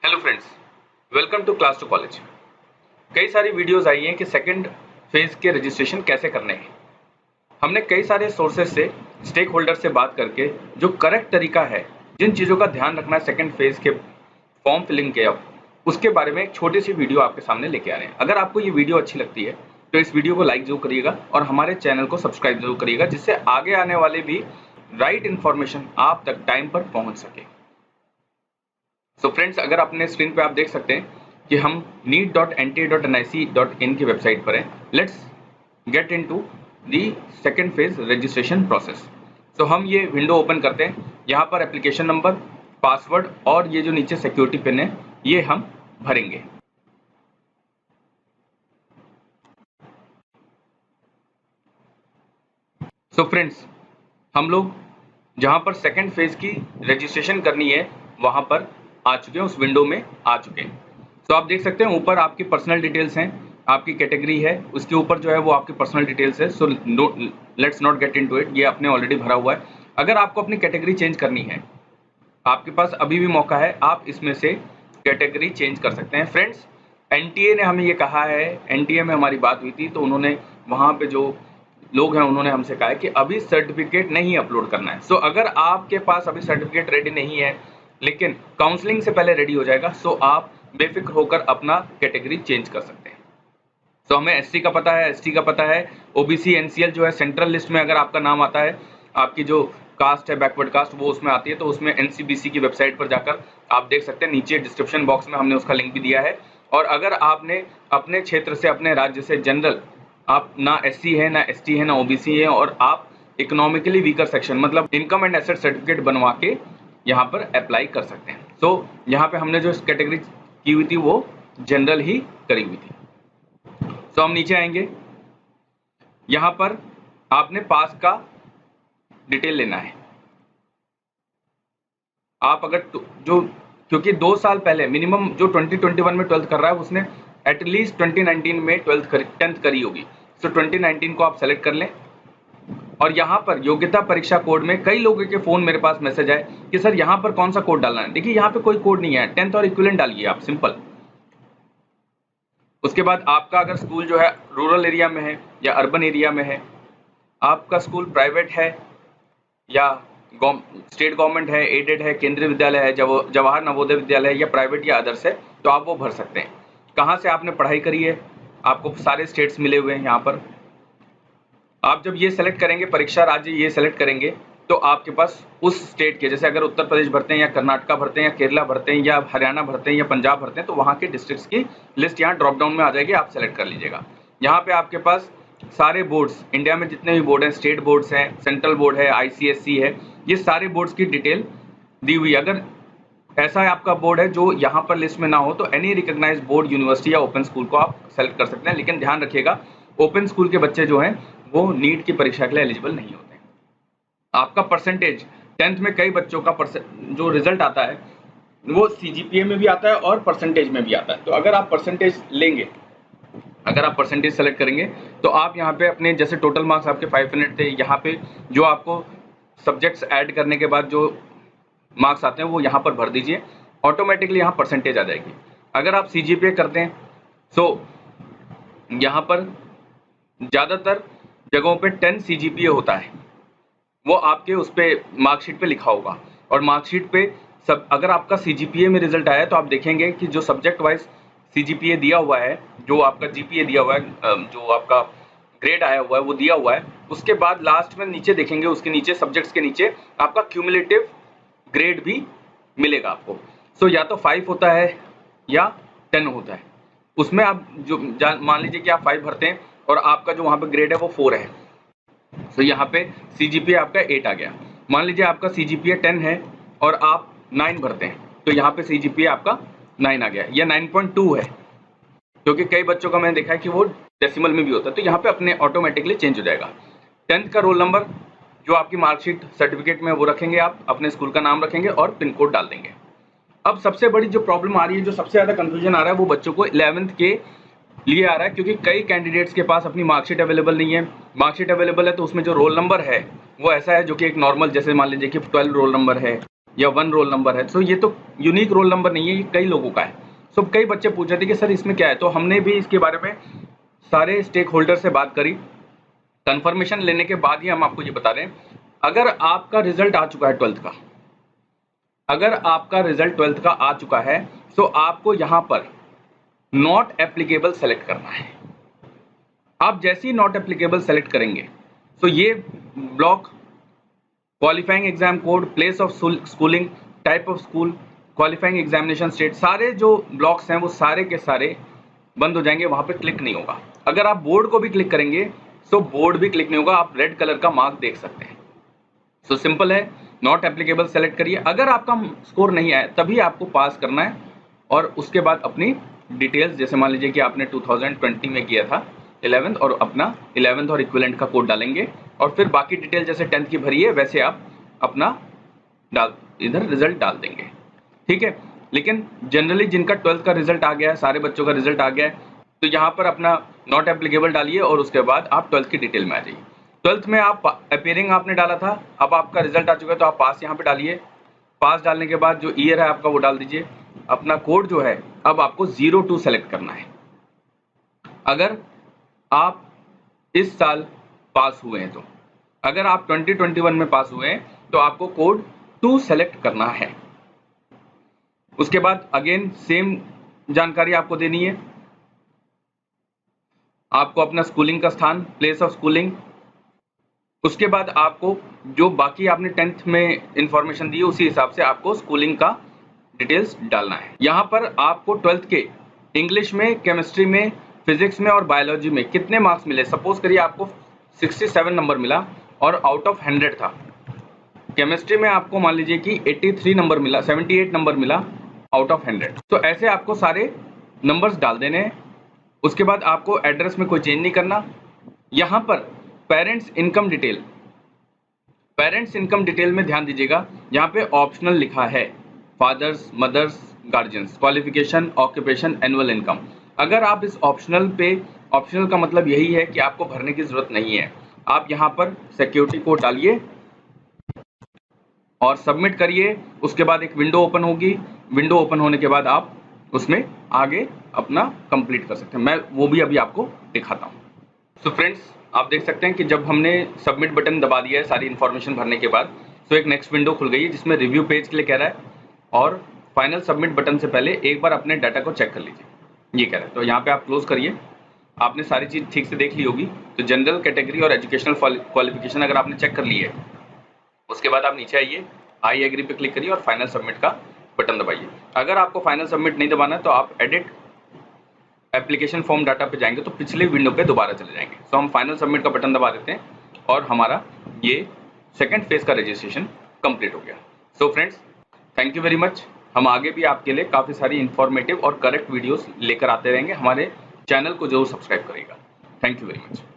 Hello friends, welcome to class to college. कई सारी videos I हैं कि सेकंड फेज के रजिस्ट्रेशन कैसे करने हैं। हमने कई सारे सोर्सेज से, स्टेक होल्डर से बात करके जो करेक्ट तरीका है, जिन चीज़ों का ध्यान रखना है सेकंड फेज के फॉर्म फिलिंग के अब उसके बारे में एक छोटी सी वीडियो आपके सामने लेके आ रहे हैं। अगर आपको ये वीडियो अच्छी लगती है तो इस वीडियो को लाइक जरूर करिएगा और हमारे चैनल को सब्सक्राइब जरूर करिएगा, जिससे आगे आने वाले भी राइट इन्फॉर्मेशन आप तक टाइम पर पहुंच सके। सो फ्रेंड्स, अगर अपने स्क्रीन पे आप देख सकते हैं कि हम neet.nta.nic.in की वेबसाइट पर हैं। Let's get into the second phase registration process. So हम ये विंडो ओपन करते हैं। यहाँ पर एप्लीकेशन नंबर, पासवर्ड और ये जो नीचे सिक्योरिटी पिन है ये हम भरेंगे। सो फ्रेंड्स, हम लोग जहाँ पर सेकंड फेज की रजिस्ट्रेशन करनी है वहाँ पर आ चुके हैं, उस विंडो में आ चुके हैं। तो आप देख सकते हैं ऊपर आपकी पर्सनल डिटेल्स हैं, आपकी कैटेगरी है, उसके ऊपर जो है वो आपकी पर्सनल डिटेल्स है। So let's not get into it, ये आपने ऑलरेडी भरा हुआ है। अगर आपको अपनी कैटेगरी चेंज करनी है, आपके पास अभी भी मौका है, आप इसमें से कैटेगरी चेंज कर सकते हैं। फ्रेंड्स, एनटीए ने हमें ये कहा है, एनटीए में हमारी बात हुई थी तो उन्होंने वहाँ पे जो लोग हैं उन्होंने हमसे कहा है कि अभी सर्टिफिकेट नहीं अपलोड करना है। सो अगर आपके पास अभी सर्टिफिकेट रेडी नहीं है लेकिन काउंसलिंग से पहले रेडी हो जाएगा, सो आप बेफिक्र होकर अपना कैटेगरी चेंज कर सकते हैं। सो हमें एससी का पता है, एसटी का पता है, ओबीसी एनसीएल जो है सेंट्रल लिस्ट में अगर आपका नाम आता है, आपकी जो कास्ट है बैकवर्ड कास्ट वो उसमें आती है, तो उसमें एनसीबीसी की वेबसाइट पर जाकर आप देख सकते हैं। नीचे डिस्क्रिप्शन बॉक्स में हमने उसका लिंक भी दिया है। और अगर आपने अपने क्षेत्र से, अपने राज्य से जनरल, आप ना एससी है, ना एसटी है, ना ओबीसी है और आप इकोनॉमिकली वीकर सेक्शन मतलब इनकम एंड एसेट सर्टिफिकेट बनवा के यहाँ पर अप्लाई कर सकते हैं। तो यहाँ पे हमने जो कैटेगरी की हुई थी वो जनरल ही करी हुई थी। तो हम नीचे आएंगे, यहाँ पर आपने पास का डिटेल लेना है। आप अगर जो, क्योंकि 2 साल पहले मिनिमम जो 2021 में 12th कर रहा है उसने एटलीस्ट 2019 में 10th करी होगी। सो 2019 को आप सेलेक्ट कर लें। और यहाँ पर योग्यता परीक्षा कोड में कई लोगों के फोन मेरे पास मैसेज आए कि सर यहाँ पर कौन सा कोड डालना है। देखिए यहाँ पे कोई कोड नहीं है, 10th और इक्विवेलेंट डालिए आप, सिंपल। उसके बाद आपका अगर स्कूल जो है रूरल एरिया में है या अर्बन एरिया में है, आपका स्कूल प्राइवेट है या स्टेट गवर्नमेंट है, एडेड है, केंद्रीय विद्यालय है, जवाहर नवोदय विद्यालय या प्राइवेट या अदर्स है, तो आप वो भर सकते हैं। कहाँ से आपने पढ़ाई करी है, आपको सारे स्टेट्स मिले हुए हैं यहाँ पर। आप जब ये सेलेक्ट करेंगे, परीक्षा राज्य ये सेलेक्ट करेंगे, तो आपके पास उस स्टेट के, जैसे अगर उत्तर प्रदेश भरते हैं या कर्नाटका भरते हैं या केरला भरते हैं या हरियाणा भरते हैं या पंजाब भरते हैं, तो वहाँ के डिस्ट्रिक्ट्स की लिस्ट यहाँ ड्रॉप डाउन में आ जाएगी, आप सेलेक्ट कर लीजिएगा। यहाँ पे आपके पास सारे बोर्ड्स, इंडिया में जितने भी बोर्ड हैं, स्टेट बोर्ड्स हैं, सेंट्रल बोर्ड है, आईसीएससी है, ये सारे बोर्ड्स की डिटेल दी हुई है। अगर ऐसा है आपका बोर्ड है जो यहाँ पर लिस्ट में ना हो, तो एनी रिकॉग्नाइज बोर्ड, यूनिवर्सिटी या ओपन स्कूल को आप सेलेक्ट कर सकते हैं। लेकिन ध्यान रखिएगा, ओपन स्कूल के बच्चे जो हैं वो नीट की परीक्षा के लिए एलिजिबल नहीं होते। आपका परसेंटेज 10th में कई बच्चों का जो रिजल्ट आता है वो सीजीपीए में भी आता है और परसेंटेज में भी आता है। तो अगर आप परसेंटेज लेंगे, अगर आप परसेंटेज सेलेक्ट करेंगे, तो आप यहाँ पे अपने, जैसे टोटल मार्क्स आपके 500 थे, यहाँ पे जो आपको सब्जेक्ट्स ऐड करने के बाद जो मार्क्स आते हैं वो यहाँ पर भर दीजिए, ऑटोमेटिकली यहाँ परसेंटेज आ जाएगी। अगर आप सीजीपीए करते हैं, सो यहाँ पर ज़्यादातर जगहों पे 10 सीजीपीए होता है, वो आपके उस पे मार्कशीट पे लिखा होगा। और मार्कशीट पे सब, अगर आपका सीजीपीए में रिजल्ट आया तो आप देखेंगे कि जो सब्जेक्ट वाइज सीजीपीए दिया हुआ है, जो आपका जीपीए दिया हुआ है, जो आपका ग्रेड आया हुआ है वो दिया हुआ है, उसके बाद लास्ट में नीचे देखेंगे, उसके नीचे सब्जेक्ट्स के नीचे आपका क्यूमुलेटिव ग्रेड भी मिलेगा आपको। सो या तो 5 होता है या 10 होता है। उसमें आप जो मान लीजिए कि आप 5 भरते हैं और आपका जो वहाँ पे ग्रेड है वो 4 है, तो यहाँ पे सीजीपीए आपका 8 आ गया। मान लीजिए आपका सीजीपीए 10 है और आप 9 भरते हैं, तो यहाँ पे सीजीपीए आपका 9 आ गया, या 9.2 है, क्योंकि कई बच्चों का मैंने देखा है कि वो डेसिमल में भी होता है, तो यहाँ पे अपने ऑटोमेटिकली चेंज हो जाएगा। 10th का रोल नंबर जो आपकी मार्कशीट सर्टिफिकेट में वो रखेंगे, आप अपने स्कूल का नाम रखेंगे और पिन कोड डाल देंगे। अब सबसे बड़ी जो प्रॉब्लम आ रही है, जो सबसे ज़्यादा कंफ्यूजन आ रहा है, वो बच्चों को 11th के लिए आ रहा है, क्योंकि कई कैंडिडेट्स के पास अपनी मार्कशीट अवेलेबल नहीं है। मार्कशीट अवेलेबल है तो उसमें जो रोल नंबर है वो ऐसा है जो कि एक नॉर्मल, जैसे मान लीजिए कि 12 रोल नंबर है या 1 रोल नंबर है। सो ये तो यूनिक रोल नंबर नहीं है, ये कई लोगों का है। सो कई बच्चे पूछ रहे थे कि सर इसमें क्या है, तो हमने भी इसके बारे में सारे स्टेक होल्डर से बात करी। कंफर्मेशन लेने के बाद ही हम आपको ये बता रहे हैं। अगर आपका रिजल्ट आ चुका है 12th का, अगर आपका रिजल्ट 12th का आ चुका है, तो आपको यहाँ पर नॉट एप्लीकेबल सेलेक्ट करना है। आप जैसे ही नॉट एप्लीकेबल सेलेक्ट करेंगे, तो ये block, qualifying exam code, place of schooling, type of school, qualifying examination state, सारे जो ब्लॉक्स हैं वो सारे के सारे बंद हो जाएंगे, वहां पे क्लिक नहीं होगा। अगर आप बोर्ड को भी क्लिक करेंगे तो बोर्ड भी क्लिक नहीं होगा, आप रेड कलर का मार्क देख सकते हैं। सो सिंपल है, नॉट एप्लीकेबल सेलेक्ट करिए। अगर आपका स्कोर नहीं आया तभी आपको पास करना है, और उसके बाद अपनी डिटेल्स, जैसे मान लीजिए कि आपने 2020 में किया था 11th, और अपना 11th और इक्विवेलेंट का कोड डालेंगे, और फिर बाकी डिटेल जैसे 10th की भरी है वैसे आप अपना इधर रिजल्ट डाल देंगे, ठीक है। लेकिन जनरली जिनका 12th का रिजल्ट आ गया है, सारे बच्चों का रिजल्ट आ गया है, तो यहाँ पर अपना नॉट एप्लीकेबल डालिए और उसके बाद आप 12th की डिटेल में आ जाइए। 12th में आप अपीयरिंग आपने डाला था, अब आपका रिजल्ट आ चुका है तो आप पास यहाँ पे डालिए। पास डालने के बाद जो ईयर है आपका वो डाल दीजिए। अपना कोड जो है अब आपको 02 सेलेक्ट करना है। अगर आप इस साल पास हुए हैं, तो अगर आप 2021 में पास हुए हैं तो आपको कोड 2 सेलेक्ट करना है। उसके बाद अगेन सेम जानकारी आपको देनी है। आपको अपना स्कूलिंग का स्थान, प्लेस ऑफ स्कूलिंग, उसके बाद आपको जो बाकी आपने 10th में इंफॉर्मेशन दी है उसी हिसाब से आपको स्कूलिंग का डिटेल्स डालना है। यहाँ पर आपको 12th के इंग्लिश में, केमिस्ट्री में, फिजिक्स में और बायोलॉजी में कितने मार्क्स मिले। सपोज करिए आपको 67 नंबर मिला और आउट ऑफ 100 था। केमिस्ट्री में आपको मान लीजिए कि 83 नंबर मिला, 78 नंबर मिला आउट ऑफ 100। तो ऐसे आपको सारे नंबर्स डाल देने हैं। उसके बाद आपको एड्रेस में कोई चेंज नहीं करना। यहाँ पर parents income detail, parents income detail में ध्यान दीजिएगा, यहाँ पे ऑप्शनल लिखा है, fathers, mothers, guardians, qualification, occupation, annual income. अगर आप इस ऑप्शनल पे, ऑप्शनल का मतलब यही है कि आपको भरने की जरूरत नहीं है, आप यहाँ पर सिक्योरिटी कोड डालिए और सबमिट करिए। उसके बाद एक विंडो ओपन होगी, विंडो ओपन होने के बाद आप उसमें आगे अपना कंप्लीट कर सकते हैं। मैं वो भी अभी आपको दिखाता हूँ। तो फ्रेंड्स, आप देख सकते हैं कि जब हमने सबमिट बटन दबा दिया है सारी इन्फॉर्मेशन भरने के बाद, तो एक नेक्स्ट विंडो खुल गई है जिसमें रिव्यू पेज के लिए कह रहा है, और फाइनल सबमिट बटन से पहले एक बार अपने डाटा को चेक कर लीजिए, ये कह रहा है। तो यहाँ पे आप क्लोज करिए। आपने सारी चीज़ ठीक से देख ली होगी। तो जनरल कैटेगरी और एजुकेशनल क्वालिफिकेशन अगर आपने चेक कर ली है, उसके बाद आप नीचे आइए, आई एग्री पे क्लिक करिए और फाइनल सबमिट का बटन दबाइए। अगर आपको फाइनल सबमिट नहीं दबाना है तो आप एडिट एप्लीकेशन फॉर्म डाटा पे जाएंगे तो पिछले विंडो पे दोबारा चले जाएंगे। तो हम फाइनल सबमिट का बटन दबा देते हैं और हमारा ये सेकंड फेज का रजिस्ट्रेशन कंप्लीट हो गया। So friends, thank you very much. हम आगे भी आपके लिए काफ़ी सारी इंफॉर्मेटिव और करेक्ट वीडियोस लेकर आते रहेंगे। हमारे चैनल को जरूर सब्सक्राइब करिएगा। Thank you very much.